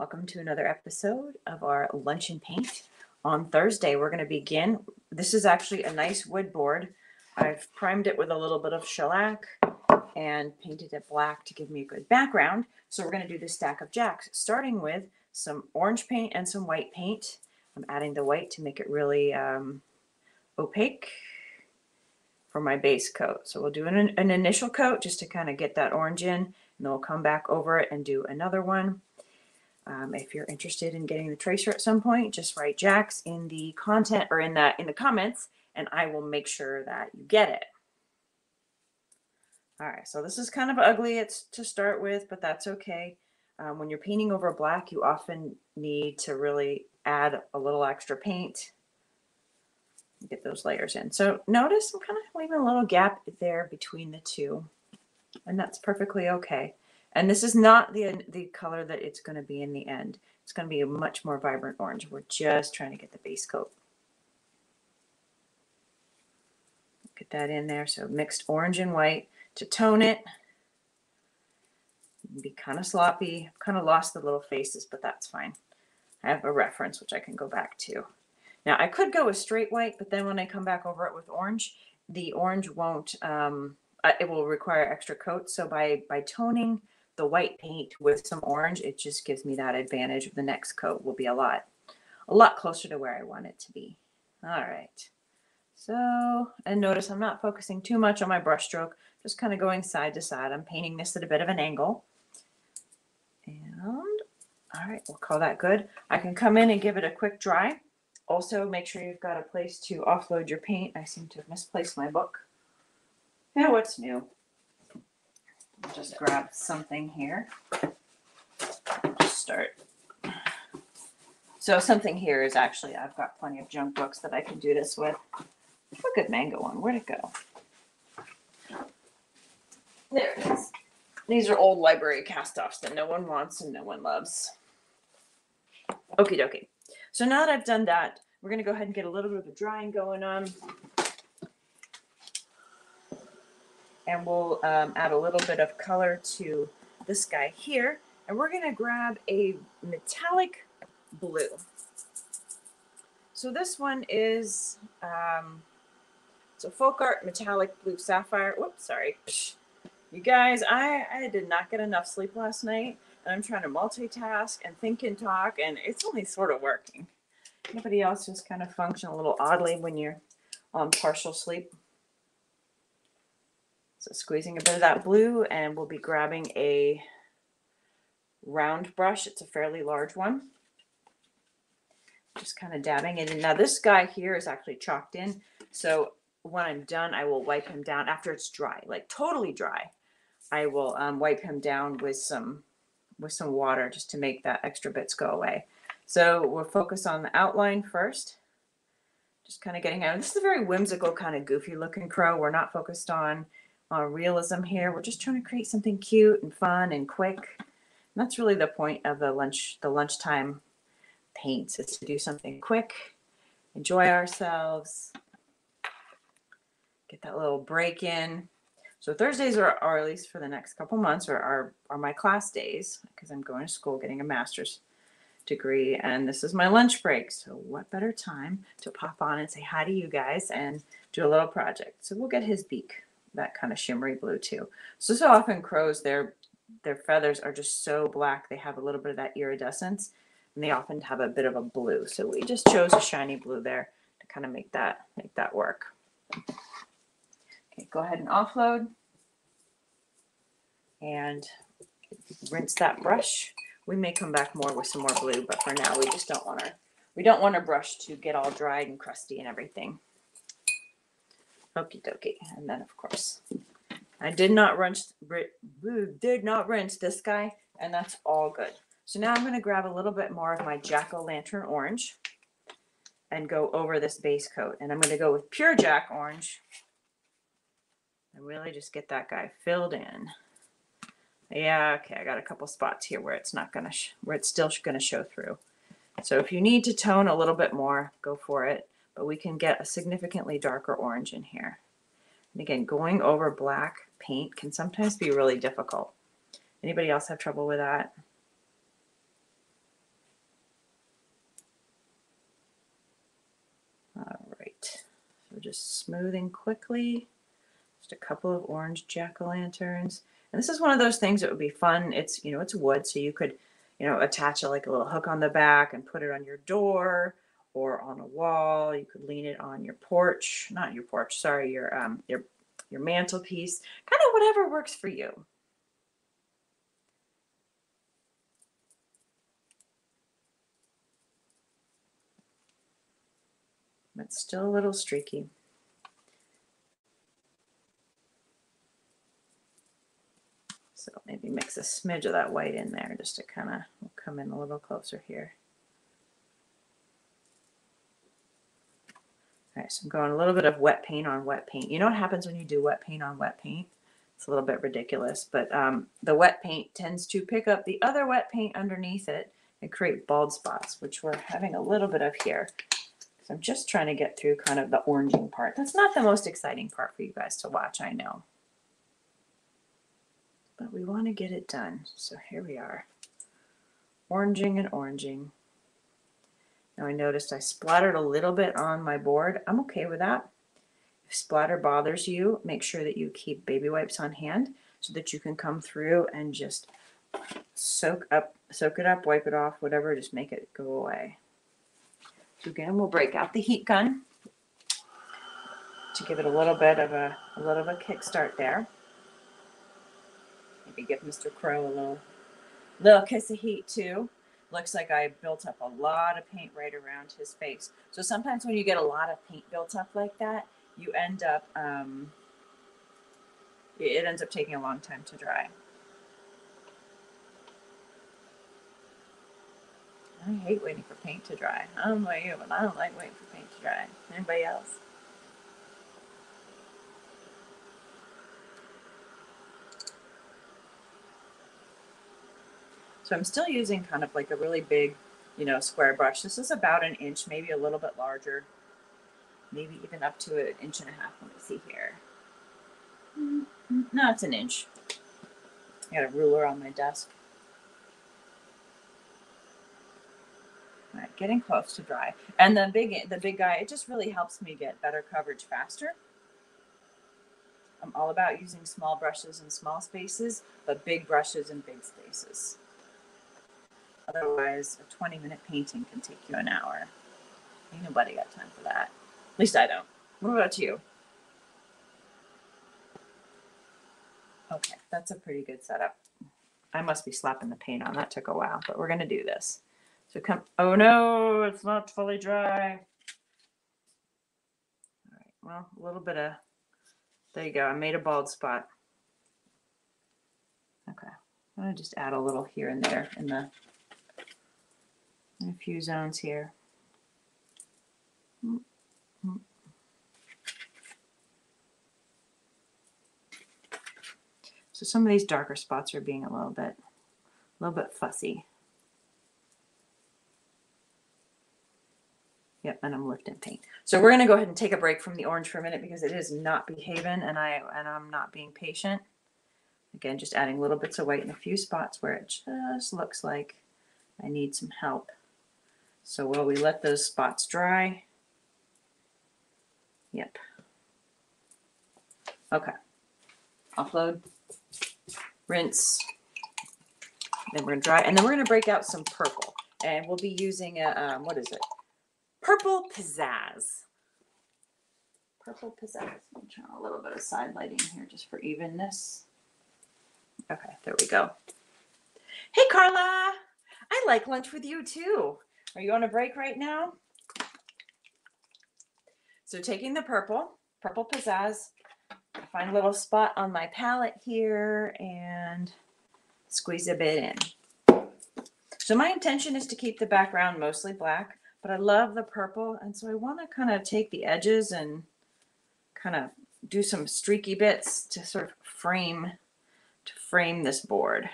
Welcome to another episode of our Lunch and Paint. On Thursday, we're going to begin. This is actually a nice wood board. I've primed it with a little bit of shellac and painted it black to give me a good background. So we're going to do this stack of jacks, starting with some orange paint and some white paint. I'm adding the white to make it really opaque for my base coat. So we'll do an initial coat just to kind of get that orange in, and then we'll come back over it and do another one. If you're interested in getting the tracer at some point, just write Jacks in the content or in the comments, and I will make sure that you get it. All right, so this is kind of ugly to start with, but that's okay. When you're painting over black, you often need to really add a little extra paint. Get those layers in. So notice I'm kind of leaving a little gap there between the two, and that's perfectly okay. And this is not the color that it's going to be in the end. It's going to be a much more vibrant orange. We're just trying to get the base coat. Get that in there. So mixed orange and white to tone it. Be kind of sloppy. Kind of lost the little faces, but that's fine. I have a reference which I can go back to. Now I could go with straight white, but then when I come back over it with orange, the orange won't, it will require extra coats. So by toning the white paint with some orange, it just gives me that advantage of the next coat will be a lot closer to where I want it to be. All right. So, and notice I'm not focusing too much on my brush stroke, just kind of going side to side. I'm painting this at a bit of an angle. And all right, we'll call that good. I can come in and give it a quick dry. Also, make sure you've got a place to offload your paint. I seem to have misplaced my book. Now, what's new? I'll just grab something here. Just start. So something here is actually, I've got plenty of junk books that I can do this with. Look at mango one. Where'd it go? There it is. These are old library cast-offs that no one wants and no one loves. Okie dokie. So now that I've done that, we're going to go ahead and get a little bit of a drying going on. And we'll add a little bit of color to this guy here. And we're going to grab a metallic blue. So this one is, it's a Folk Art Metallic Blue Sapphire. Whoops, sorry. You guys, I did not get enough sleep last night. And I'm trying to multitask and think and talk, and it's only sort of working. Anybody else just kind of function a little oddly when you're on partial sleep? So squeezing a bit of that blue, and we'll be grabbing a round brush. It's a fairly large one. Just kind of dabbing it in. Now this guy here is actually chalked in. So when I'm done, I will wipe him down after it's dry, like totally dry. I will wipe him down with some water just to make that extra bits go away. So we'll focus on the outline first. Just kind of getting out. This is a very whimsical, kind of goofy looking crow. We're not focused on realism here. We're just trying to create something cute and fun and quick. And that's really the point of the lunchtime paints, is to do something quick, enjoy ourselves, get that little break in. So Thursdays are at least for the next couple months are my class days, because I'm going to school getting a master's degree, and this is my lunch break. So what better time to pop on and say hi to you guys and do a little project. So we'll get his beak, that kind of shimmery blue too. So often crows, their feathers are just so black, they have a little bit of that iridescence, and they often have a bit of a blue. So we just chose a shiny blue there to kind of make that work. Okay, go ahead and offload and rinse that brush. We may come back more with some more blue, but for now we just don't want our brush to get all dried and crusty and everything. Okie dokie. And then of course, I did not rinse this guy, and that's all good. So now I'm going to grab a little bit more of my jack-o'-lantern orange and go over this base coat. And I'm going to go with pure jack orange and really just get that guy filled in. Yeah, okay, I got a couple spots here where it's not gonna, where it's still gonna show through. So if you need to tone a little bit more, go for it. But we can get a significantly darker orange in here. And again, going over black paint can sometimes be really difficult. Anybody else have trouble with that? just smoothing quickly. Just a couple of orange jack-o'-lanterns. And this is one of those things that would be fun. It's, you know, it's wood, so you could, you know, attach like a little hook on the back and put it on your door or on a wall. You could lean it on your porch, not your porch, sorry, your mantelpiece, kind of whatever works for you. It's still a little streaky. So maybe mix a smidge of that white in there just to kind of, we'll come in a little closer here. All right, so I'm going a little bit of wet paint on wet paint. You know what happens when you do wet paint on wet paint? It's a little bit ridiculous, but the wet paint tends to pick up the other wet paint underneath it and create bald spots, which we're having a little bit of here. So I'm just trying to get through kind of the oranging part. That's not the most exciting part for you guys to watch, I know. But we want to get it done. So here we are. Oranging and oranging. Now I noticed I splattered a little bit on my board. I'm okay with that. If splatter bothers you, make sure that you keep baby wipes on hand so that you can come through and just soak it up, wipe it off, whatever, just make it go away. So again, we'll break out the heat gun to give it a little bit of a kickstart there. Maybe give Mr. Crow a little kiss of heat too. Looks like I built up a lot of paint right around his face. So sometimes when you get a lot of paint built up like that, you end up, it ends up taking a long time to dry. I hate waiting for paint to dry. I don't know about you, but I don't like waiting for paint to dry. Anybody else? So I'm still using kind of like a really big, you know, square brush. This is about an inch, maybe a little bit larger, maybe even up to 1.5 inches. Let me see here. No, it's an inch. I got a ruler on my desk. All right, getting close to dry. And the big guy, it just really helps me get better coverage faster. I'm all about using small brushes in small spaces, but big brushes in big spaces. Otherwise, a 20-minute painting can take you an hour. Ain't nobody got time for that. At least I don't. What about you? Okay, that's a pretty good setup. I must be slapping the paint on. That took a while, but we're going to do this. So come, oh no, it's not fully dry. All right, well, a little bit of, there you go. I made a bald spot. Okay, I'm going to just add a little here and there in a few zones here. So some of these darker spots are being a little bit fussy. Yep, and I'm lifting paint. So we're going to go ahead and take a break from the orange for a minute because it is not behaving and I'm not being patient. Again, just adding little bits of white in a few spots where it just looks like I need some help. So while we let those spots dry, yep. Okay, offload, rinse, then we're gonna dry, and then we're gonna break out some purple. And we'll be using a, what is it? Purple Pizzazz. Purple Pizzazz. I'm trying a little bit of side lighting here just for evenness. Okay, there we go. Hey, Carla. I like lunch with you too. Are you on a break right now? So taking the purple Pizzazz, I find a little spot on my palette here and squeeze a bit in. So my intention is to keep the background mostly black, but I love the purple. And so I want to kind of take the edges and kind of do some streaky bits to sort of frame this board.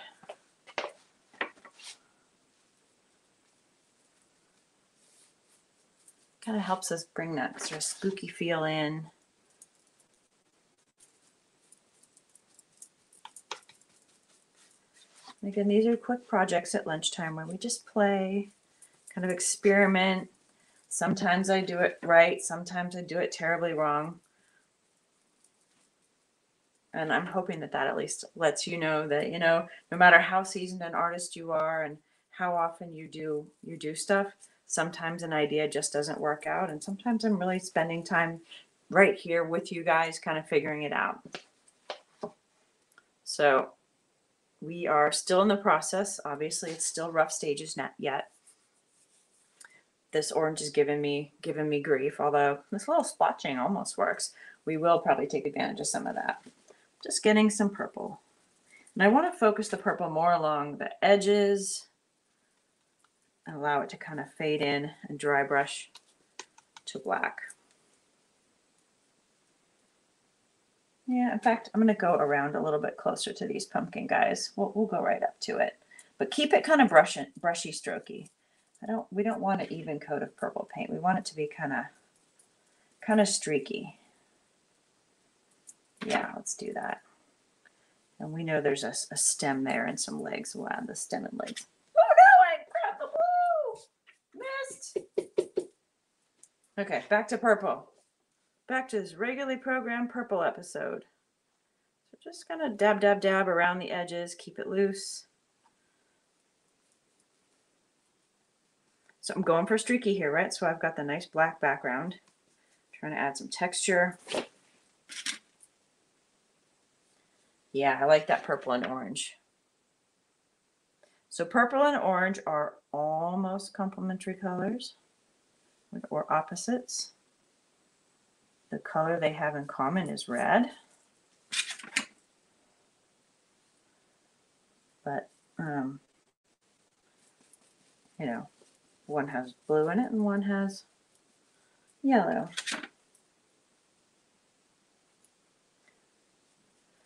Kind of helps us bring that sort of spooky feel in. Again, these are quick projects at lunchtime where we just play, kind of experiment, Sometimes I do it right. Sometimes I do it terribly wrong. And I'm hoping that that at least lets you know that, no matter how seasoned an artist you are and how often you do stuff, sometimes an idea just doesn't work out. And sometimes I'm really spending time right here with you guys, kind of figuring it out. So we are still in the process. Obviously, it's still rough stages not yet. This orange is giving me grief, although this little splotching almost works. We will probably take advantage of some of that. Just getting some purple. And I want to focus the purple more along the edges and allow it to kind of fade in and dry brush to black. Yeah, in fact, I'm going to go around a little bit closer to these pumpkin guys. We'll go right up to it. But keep it kind of brushy, strokey. We don't want an even coat of purple paint. We want it to be kind of streaky. Yeah, let's do that. And we know there's a stem there and some legs. We'll add the stem and legs. Oh no, I grabbed the missed. Okay, back to purple. Back to this regularly programmed purple episode. So just kind of dab, dab, dab around the edges. Keep it loose. So I'm going for streaky here, right? So I've got the nice black background. Trying to add some texture. Yeah, I like that purple and orange. So purple and orange are almost complementary colors or opposites. The color they have in common is red. But, one has blue in it and one has yellow.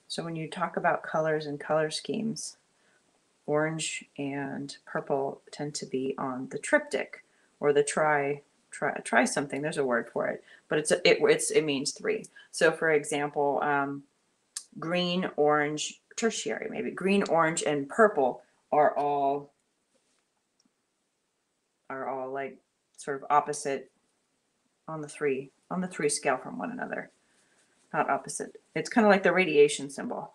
So when you talk about colors and color schemes, orange and purple tend to be on the triptych or the try something. There's a word for it, but it means three. So for example, green, orange, tertiary, maybe green, orange, and purple are all like sort of opposite on the three scale from one another. Not opposite. It's kind of like the radiation symbol.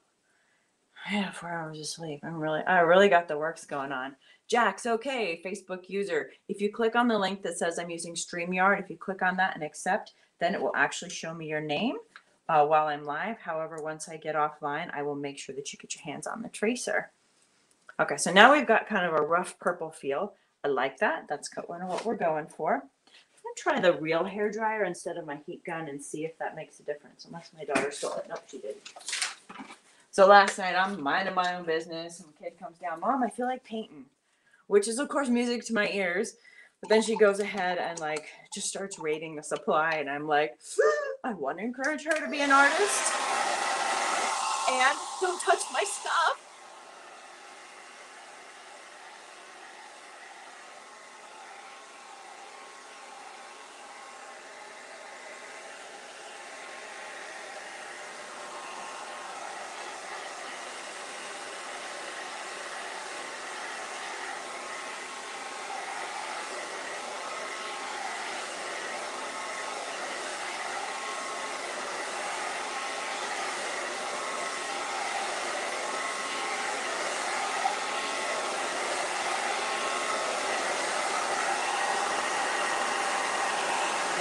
I have 4 hours of sleep. I really got the works going on. Jack's okay, Facebook user. If you click on the link that says I'm using StreamYard, if you click on that and accept, then it will actually show me your name while I'm live. However, once I get offline, I will make sure that you get your hands on the tracer. Okay, so now we've got kind of a rough purple feel. I like that. That's kind of what we're going for. I'm going to try the real hairdryer instead of my heat gun and see if that makes a difference. Unless my daughter stole it. Nope, she didn't. So last night I'm minding my own business and the kid comes down, Mom, I feel like painting, which is of course music to my ears. But then she goes ahead and just starts raiding the supply. And I'm like, I want to encourage her to be an artist. And don't touch my stuff.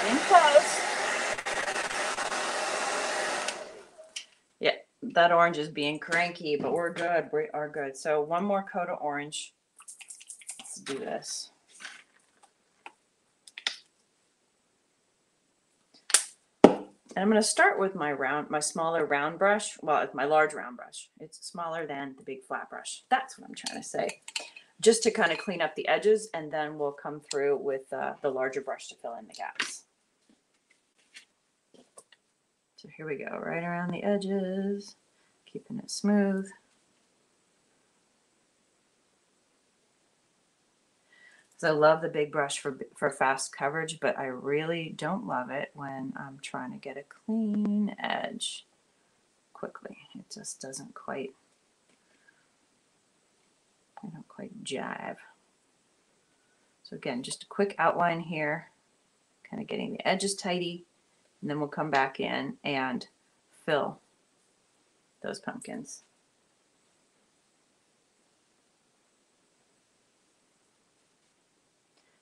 Getting close. Yeah, that orange is being cranky, but we're good. We are good. So one more coat of orange. Let's do this. And I'm going to start with my smaller round brush. Well, it's my large round brush. It's smaller than the big flat brush. That's what I'm trying to say. Just to kind of clean up the edges, and then we'll come through with the larger brush to fill in the gaps. So here we go, right around the edges, keeping it smooth. So I love the big brush for fast coverage, but I really don't love it when I'm trying to get a clean edge quickly. It just doesn't quite, jive. So again, just a quick outline here. kind of getting the edges tidy, and then we'll come back in and fill those pumpkins.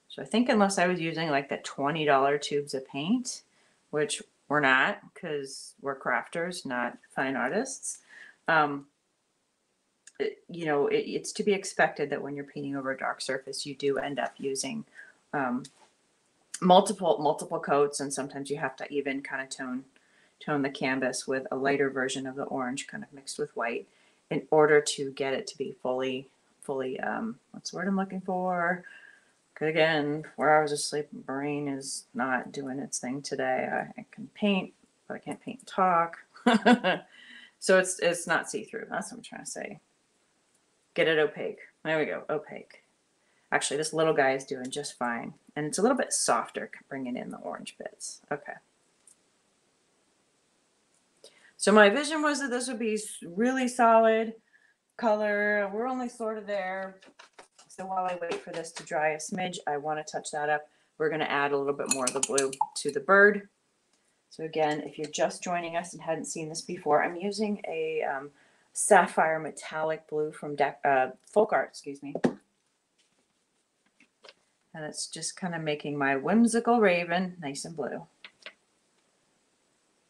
So I think unless I was using like the $20 tubes of paint, which we're not because we're crafters, not fine artists, it's to be expected that when you're painting over a dark surface, you do end up using multiple coats, and sometimes you have to even kind of tone the canvas with a lighter version of the orange kind of mixed with white in order to get it to be fully what's the word I'm looking for? Again, where I was asleep, brain is not doing its thing today. I can paint, but I can't paint and talk. So it's not see-through. That's what I'm trying to say. Get it opaque. There we go, opaque. Actually, this little guy is doing just fine. And it's a little bit softer bringing in the orange bits. Okay. So my vision was that this would be really solid color. We're only sort of there. So while I wait for this to dry a smidge, I want to touch that up. We're going to add a little bit more of the blue to the bird. So again, if you're just joining us and hadn't seen this before, I'm using a sapphire metallic blue from Folk Art, excuse me. And it's just kind of making my whimsical raven nice and blue.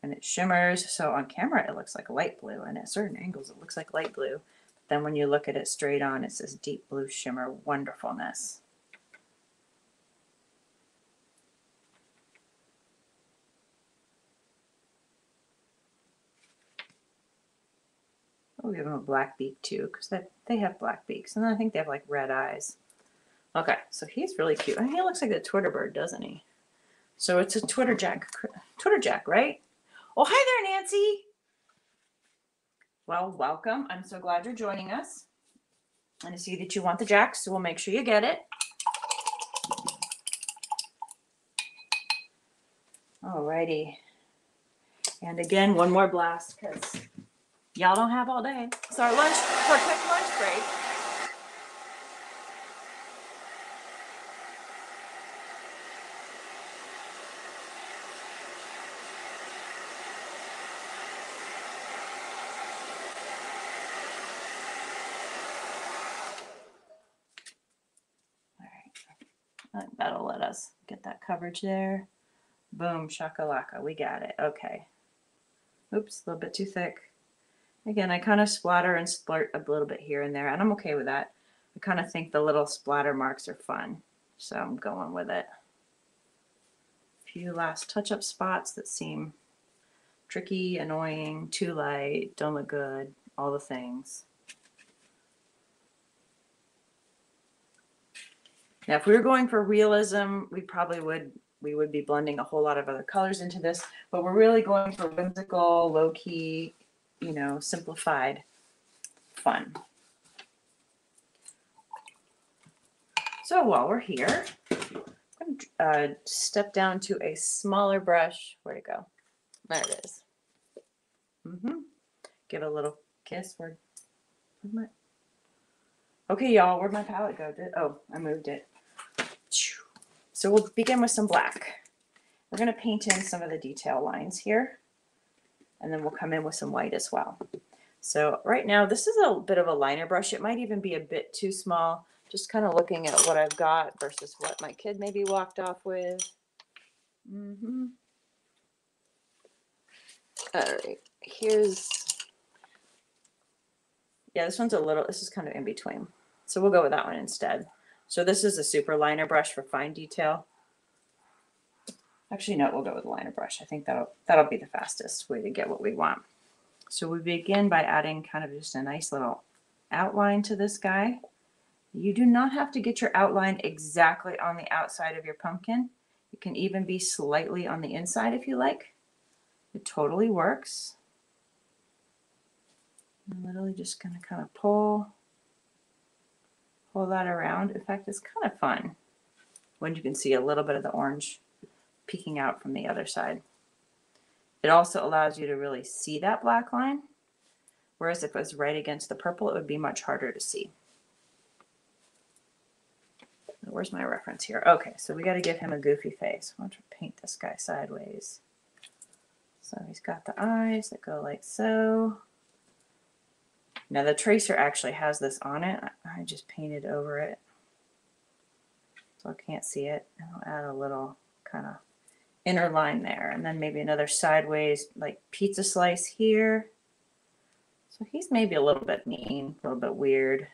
And it shimmers. So on camera, it looks like light blue. And at certain angles, it looks like light blue. Then when you look at it straight on, it's this deep blue shimmer wonderfulness. We'll give them a black beak too, because they have black beaks. And I think they have like red eyes. Okay, so he's really cute. And he looks like the Twitter bird, doesn't he? So it's a Twitter Jack, right? Oh, hi there, Nancy. Well, welcome. I'm so glad you're joining us. And I see that you want the Jack, so we'll make sure you get it. Alrighty. And again, one more blast, because y'all don't have all day. It's our quick lunch break. That'll let us get that coverage there. Boom, shakalaka, we got it. Okay. Oops, a little bit too thick. Again, I kind of splatter and splurt a little bit here and there, and I'm okay with that. I kind of think the little splatter marks are fun, so I'm going with it. A few last touch-up spots that seem tricky, annoying, too light, don't look good, all the things. Now, if we were going for realism, we would be blending a whole lot of other colors into this, but we're really going for whimsical, low-key, simplified fun. So while we're here, I'm going to step down to a smaller brush. Where'd it go? There it is. Give it a little kiss. Okay, y'all, where'd my palette go? Oh, I moved it. So we'll begin with some black. We're going to paint in some of the detail lines here, and then we'll come in with some white as well. So right now, this is a bit of a liner brush. It might even be a bit too small, just kind of looking at what I've got versus what my kid maybe walked off with. All right, this one's this is kind of in between. So we'll go with that one instead. So this is a super liner brush for fine detail. Actually, no, we'll go with a liner brush. I think that'll be the fastest way to get what we want. So we begin by adding kind of just a nice little outline to this guy. You do not have to get your outline exactly on the outside of your pumpkin. It can even be slightly on the inside if you like. It totally works. I'm literally just going to kind of pull that around. In fact, it's kind of fun when you can see a little bit of the orange peeking out from the other side. It also allows you to really see that black line, whereas if it was right against the purple, it would be much harder to see. where's my reference here? Okay, so we got to give him a goofy face. I want to paint this guy sideways. So he's got the eyes that go like so. Now the tracer actually has this on it. I just painted over it, so I can't see it. And I'll add a little kind of inner line there, and then maybe another sideways like pizza slice here. So he's maybe a little bit mean, a little bit weird.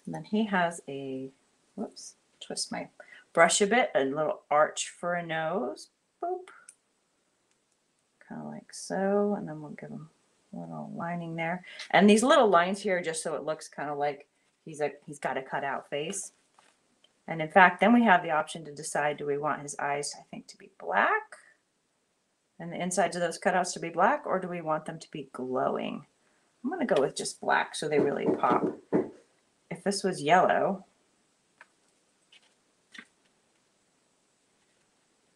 And then he has a, whoops, twist my brush a bit, a little arch for a nose. Boop. Kind of like so. And then we'll give him a little lining there. And these little lines here, just so it looks kind of like he's got a cutout face. And in fact, then we have the option to decide, do we want his eyes, I think, to be black? And the insides of those cutouts to be black, or do we want them to be glowing? I'm going to go with just black so they really pop. If this was yellow,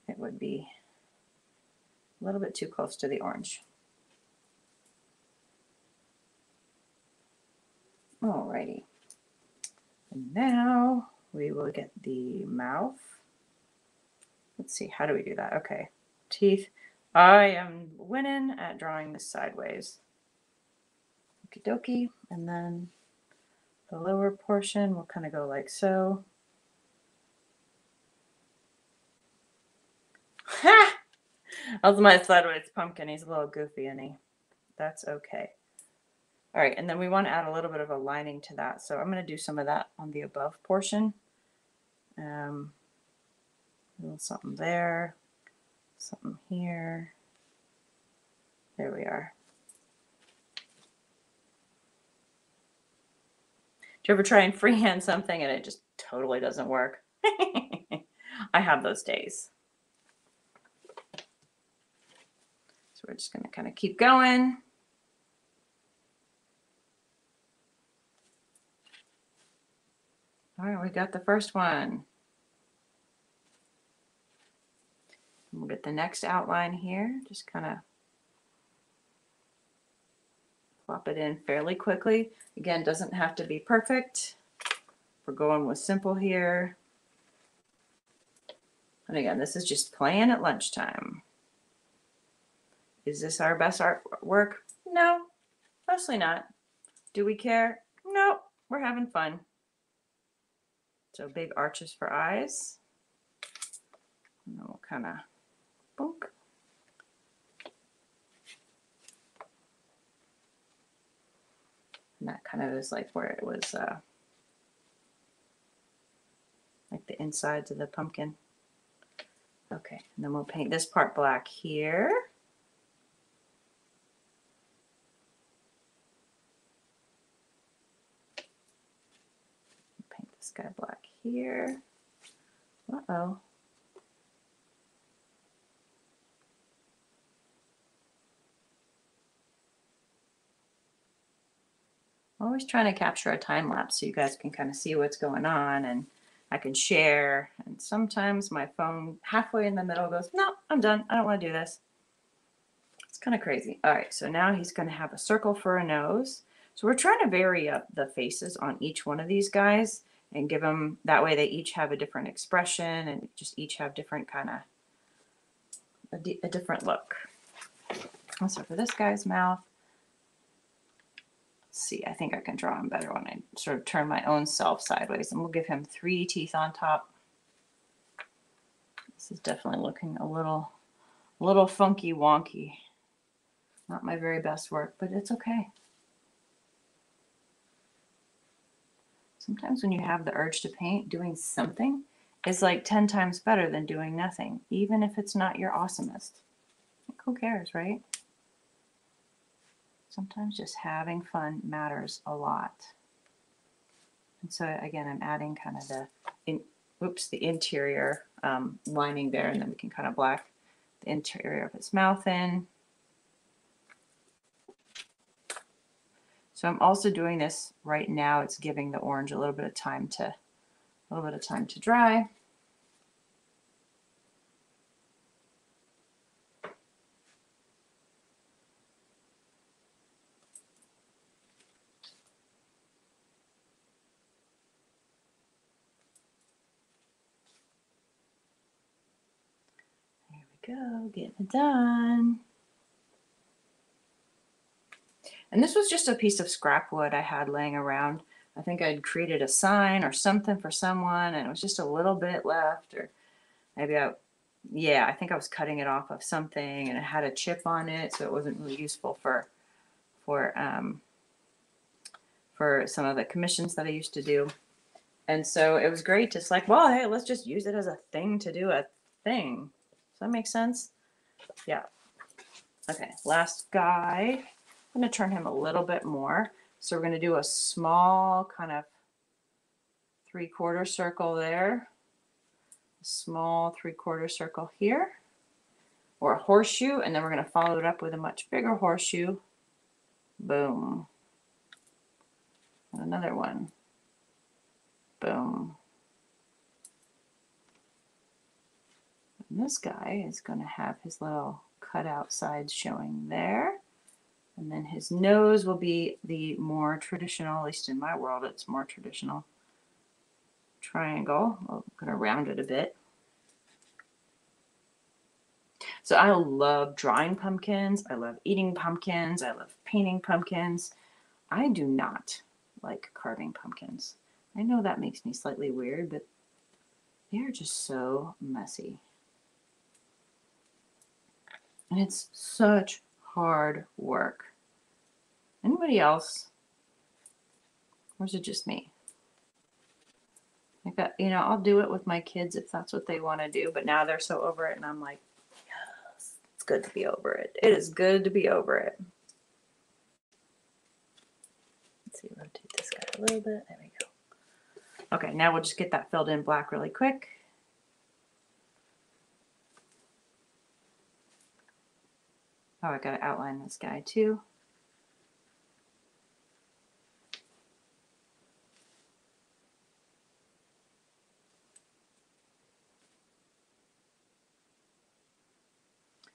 it would be a little bit too close to the orange. Alrighty. And now we will get the mouth. Let's see, how do we do that? Okay, teeth. I am winning at drawing this sideways. Okie dokie. And then the lower portion will kind of go like so. Ha! That was my sideways pumpkin. He's a little goofy, and that's okay. All right, and then we want to add a little bit of a lining to that. So I'm going to do some of that on the above portion. A little something there, something here. There we are. Do you ever try and freehand something and it just totally doesn't work? I have those days. So we're just going to kind of keep going. All right, we got the first one. We'll get the next outline here. Just kind of plop it in fairly quickly. Again, doesn't have to be perfect. We're going with simple here. And again, this is just playing at lunchtime. Is this our best artwork? No, mostly not. Do we care? No, we're having fun. So big arches for eyes. And then we'll kind of boink. And that kind of is like where it was like the insides of the pumpkin. Okay, and then we'll paint this part black here. Paint this guy black here. Uh-oh. Always trying to capture a time lapse so you guys can kind of see what's going on, and I can share. And sometimes my phone halfway in the middle goes, no, I'm done. I don't want to do this. It's kind of crazy. All right, so now he's going to have a circle for a nose. So we're trying to vary up the faces on each one of these guys and give them, that way they each have a different expression and just each have different kind of, a different look. So for this guy's mouth, see, I think I can draw him better when I sort of turn my own self sideways, and we'll give him 3 teeth on top. This is definitely looking a little funky wonky. Not my very best work, but it's okay. Sometimes when you have the urge to paint, doing something is like 10 times better than doing nothing, even if it's not your awesomest. Like, who cares, right? Sometimes just having fun matters a lot. And so again, I'm adding kind of the interior lining there, and then we can kind of black the interior of his mouth in. So I'm also doing this right now. It's giving the orange a little bit of time to dry. go, getting it done. And this was just a piece of scrap wood I had laying around. I think I'd created a sign or something for someone, and it was just a little bit left, or maybe I think I was cutting it off of something, and it had a chip on it, so it wasn't really useful for some of the commissions that I used to do. And so it was great, just like, well, hey, let's just use it as a thing to do a thing. Does that make sense? Yeah. Okay, last guy. I'm going to turn him a little bit more. So we're going to do a small kind of 3/4 circle there. A small 3/4 circle here. Or a horseshoe. And then we're going to follow it up with a much bigger horseshoe. Boom. And another one. Boom. And this guy is going to have his little cutout sides showing there. And then his nose will be the more traditional, at least in my world, it's more traditional triangle. I'm going to round it a bit. So I love drawing pumpkins. I love eating pumpkins. I love painting pumpkins. I do not like carving pumpkins. I know that makes me slightly weird, but they're just so messy. And it's such hard work. Anybody else? Or is it just me? Like that, I'll do it with my kids if that's what they want to do, but now they're so over it, and I'm like, yes, it's good to be over it. It is good to be over it. Let's see, rotate this guy a little bit. There we go. Okay, now we'll just get that filled in black really quick. Oh, I got to outline this guy too.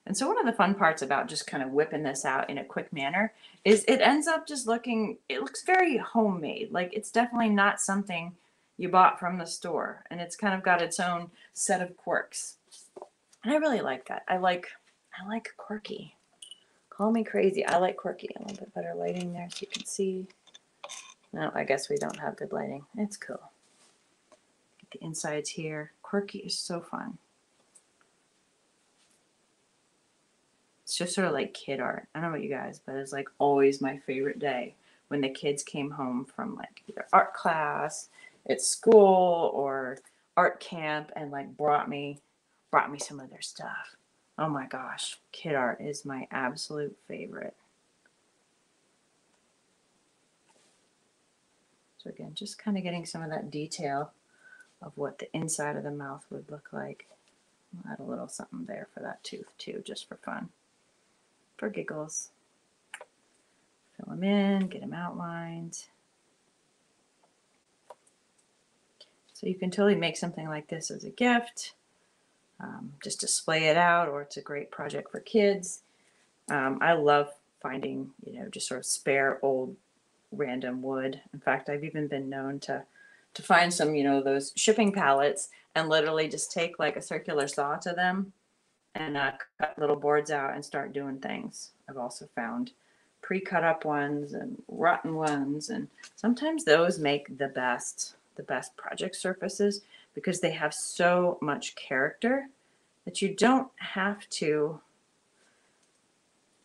And so one of the fun parts about just kind of whipping this out in a quick manner is it ends up just it looks very homemade. Like it's definitely not something you bought from the store, and it's kind of got its own set of quirks. And I really like that. I like quirky. Call me crazy. I like quirky. A little bit better lighting there so you can see. No, I guess we don't have good lighting. It's cool. Get the insides here. Quirky is so fun. It's just sort of like kid art. I don't know about you guys, but it's like always my favorite day when the kids came home from like either art class at school or art camp and like brought me some of their stuff. Oh my gosh, kid art is my absolute favorite. So again, just kind of getting some of that detail of what the inside of the mouth would look like. I'll add a little something there for that tooth too, just for fun. For giggles. Fill them in, get them outlined. So you can totally make something like this as a gift, just display it out, or it's a great project for kids. I love finding, just sort of spare old random wood. In fact, I've even been known to find some, those shipping pallets and literally just take like a circular saw to them and cut little boards out and start doing things. I've also found pre-cut up ones and rotten ones, and sometimes those make the best project surfaces because they have so much character that you don't have to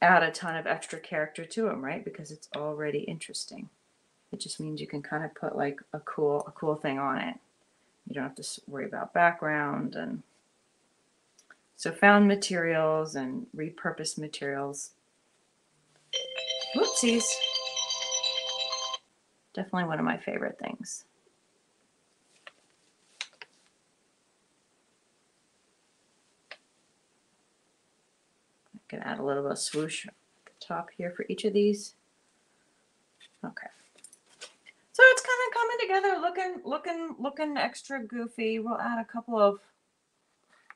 add a ton of extra character to them, right? Because it's already interesting. It just means you can kind of put like a cool thing on it. You don't have to worry about background. And so found materials and repurposed materials. Whoopsies. Definitely one of my favorite things. I can add a little bit of swoosh at the top here for each of these. Okay. So it's kind of coming together, looking extra goofy. We'll add a couple of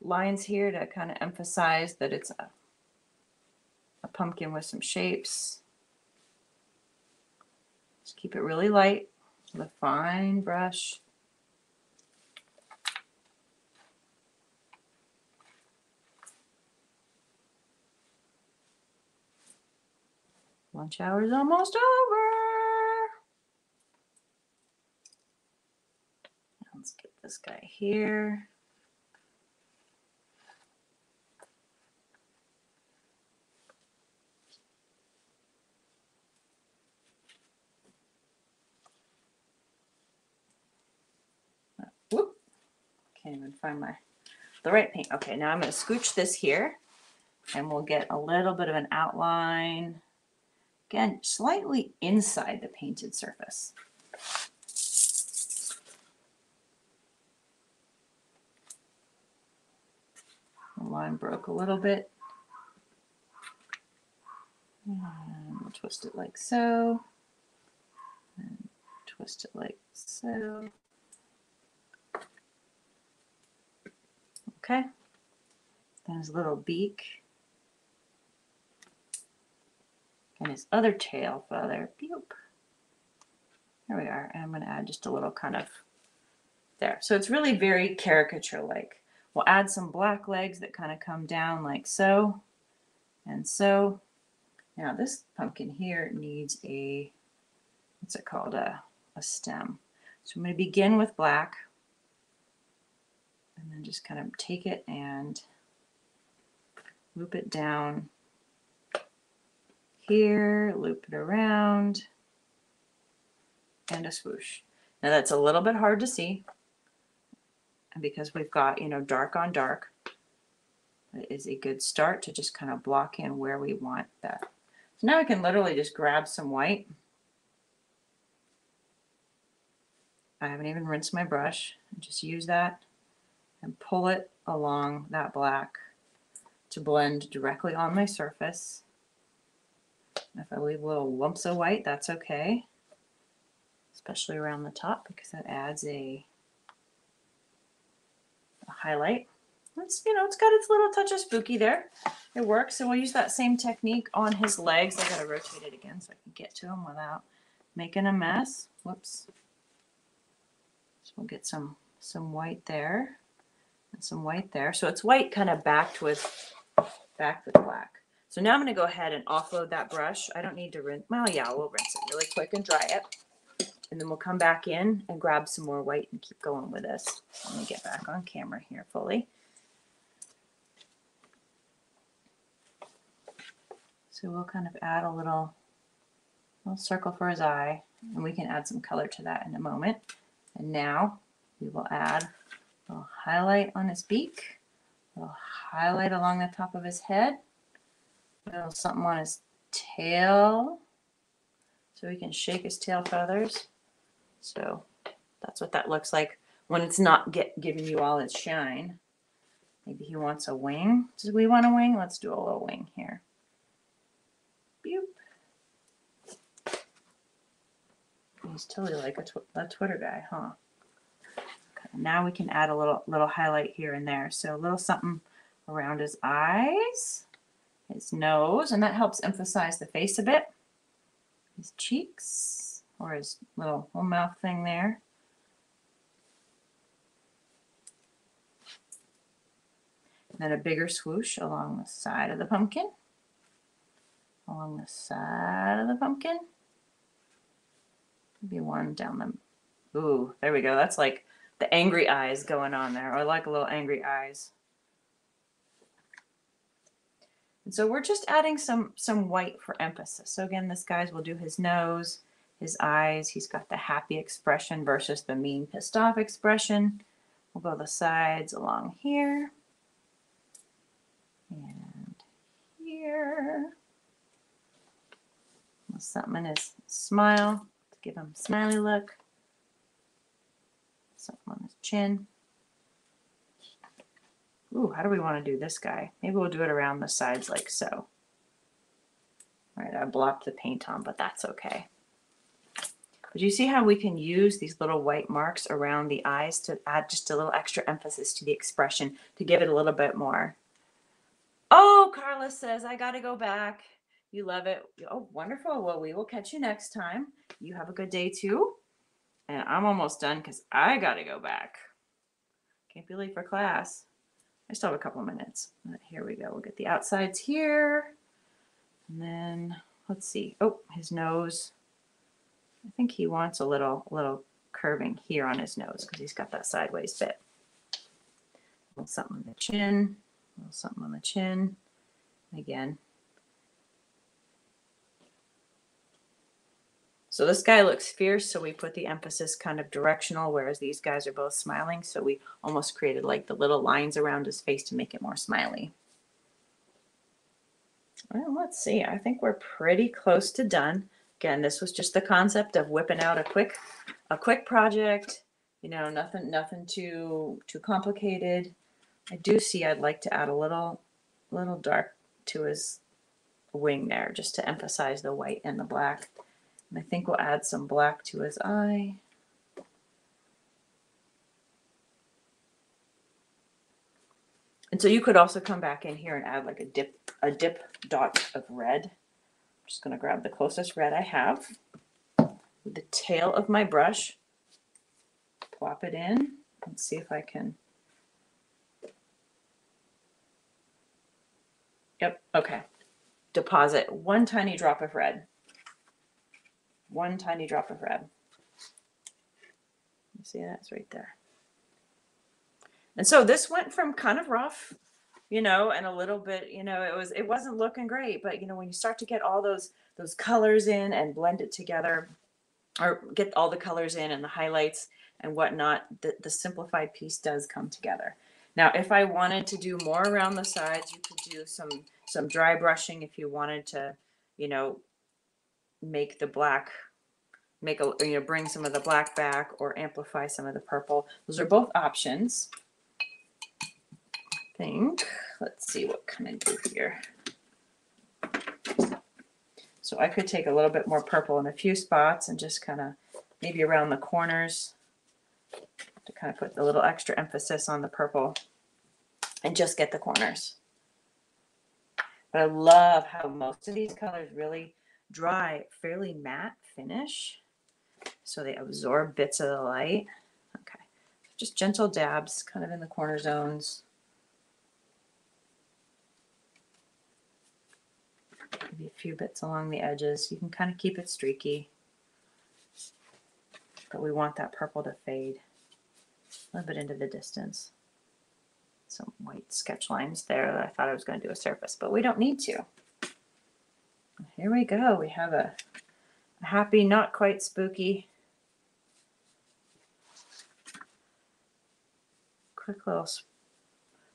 lines here to kind of emphasize that it's a pumpkin with some shapes. Just keep it really light with a fine brush. Lunch hour is almost over. Let's get this guy here. Whoop. Can't even find the right paint. Okay, now I'm going to scooch this here and we'll get a little bit of an outline. Again, slightly inside the painted surface. The line broke a little bit. And we'll twist it like so. And twist it like so. Okay. Then his little beak. And his other tail feather. Boop. There we are. And I'm going to add just a little kind of there. So it's really very caricature-like. We'll add some black legs that kind of come down like so and so. Now this pumpkin here needs a, what's it called, a stem. So I'm going to begin with black and then just kind of take it and loop it down here, loop it around, and a swoosh. Now that's a little bit hard to see, and because we've got, dark on dark, it is a good start to just kind of block in where we want that. So now I can literally just grab some white. I haven't even rinsed my brush. Just use that and pull it along that black to blend directly on my surface. If I leave little lumps of white, that's okay, especially around the top because that adds a highlight. It's, it's got its little touch of spooky there. It works. So we'll use that same technique on his legs. I gotta rotate it again so I can get to him without making a mess. Whoops. So we'll get some white there and some white there. So it's white kind of backed with black. So now I'm going to go ahead and offload that brush. I don't need to rinse. Well, yeah, we'll rinse it really quick and dry it. And then we'll come back in and grab some more white and keep going with this. Let me get back on camera here fully. So we'll kind of add a little circle for his eye, and we can add some color to that in a moment. And now we will add a little highlight on his beak, a little highlight along the top of his head, a little something on his tail so we can shake his tail feathers. So that's what that looks like when it's not giving you all its shine. Maybe he wants a wing. Do we want a wing? Let's do a little wing here. Boop. He's totally like a Twitter guy, huh? Okay, now we can add a little highlight here and there. So a little something around his eyes, his nose, and that helps emphasize the face a bit. His cheeks, or his little mouth thing there. And then a bigger swoosh along the side of the pumpkin. Along the side of the pumpkin. Maybe one down the, ooh, there we go. That's like the angry eyes going on there. I like a little angry eyes. And so we're just adding some white for emphasis. So again, this guy's, we'll do his nose, his eyes. He's got the happy expression versus the mean pissed off expression. We'll go the sides along here. And here. Something in his smile to give him a smiley look. Something on his chin. Ooh, how do we want to do this guy? Maybe we'll do it around the sides like so. All right, I blocked the paint on, but that's okay. But you see how we can use these little white marks around the eyes to add just a little extra emphasis to the expression to give it a little bit more. Oh, Carla says, I got to go back. You love it. Oh, wonderful. Well, we will catch you next time. You have a good day too. And I'm almost done because I got to go back. Can't be late for class. I still have a couple minutes. But here we go. We'll get the outsides here. And then let's see. Oh, his nose. I think he wants a little curving here on his nose because he's got that sideways bit. A little something on the chin, a little something on the chin. Again. So this guy looks fierce, so we put the emphasis kind of directional, whereas these guys are both smiling. So we almost created like the little lines around his face to make it more smiley. Well, let's see. I think we're pretty close to done. Again, this was just the concept of whipping out a quick project. You know, nothing too complicated. I do see I'd like to add a little dark to his wing there, just to emphasize the white and the black. And I think we'll add some black to his eye. And so you could also come back in here and add like a dip dot of red. I'm just going to grab the closest red I have with the tail of my brush, plop it in, and see if I can. Yep, okay. Deposit one tiny drop of red. One tiny drop of red. You see that? It's right there. And so this went from kind of rough, you know, and a little bit, you know, it wasn't looking great, but you know, when you start to get all those colors in and blend it together, or get all the colors in and the highlights and whatnot, the simplified piece does come together. Now, if I wanted to do more around the sides, you could do some dry brushing if you wanted to, you know, make the black, bring some of the black back or amplify some of the purple. Those are both options. I think, let's see, what can I do here? So I could take a little bit more purple in a few spots and just kind of maybe around the corners to kind of put a little extra emphasis on the purple and just get the corners. But I love how most of these colors really dry fairly matte finish, so they absorb bits of the light. Okay, just gentle dabs kind of in the corner zones. Maybe a few bits along the edges. You can kind of keep it streaky, but we want that purple to fade a little bit into the distance. Some white sketch lines there that I thought I was going to do a surface, but we don't need to. Here we go. We have a happy, not quite spooky, quick little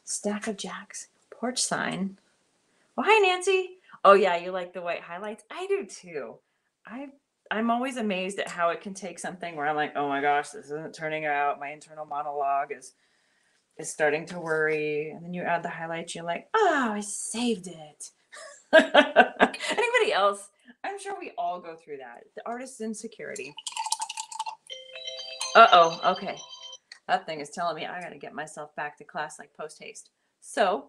stack of jacks. Porch sign. Oh, hi, Nancy. Oh, yeah, you like the white highlights? I do too. I'm always amazed at how it can take something where I'm like, oh my gosh, this isn't turning out. My internal monologue is starting to worry. And then you add the highlights, you're like, oh, I saved it. Anybody else? I'm sure we all go through that. The artist's insecurity. Uh-oh, okay. That thing is telling me I got to get myself back to class like post haste. So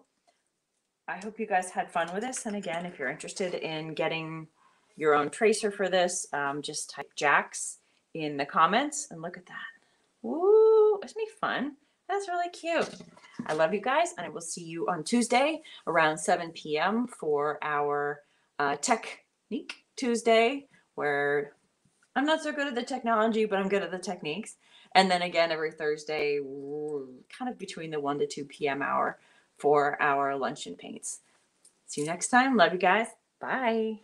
I hope you guys had fun with this. And again, if you're interested in getting your own tracer for this, just type Jax in the comments and look at that. Woo, it's gonna be fun. That's really cute. I love you guys, and I will see you on Tuesday around 7 p.m. for our Technique Tuesday, where I'm not so good at the technology, but I'm good at the techniques. And then again, every Thursday, kind of between the 1 to 2 p.m. hour for our luncheon paints. See you next time. Love you guys. Bye.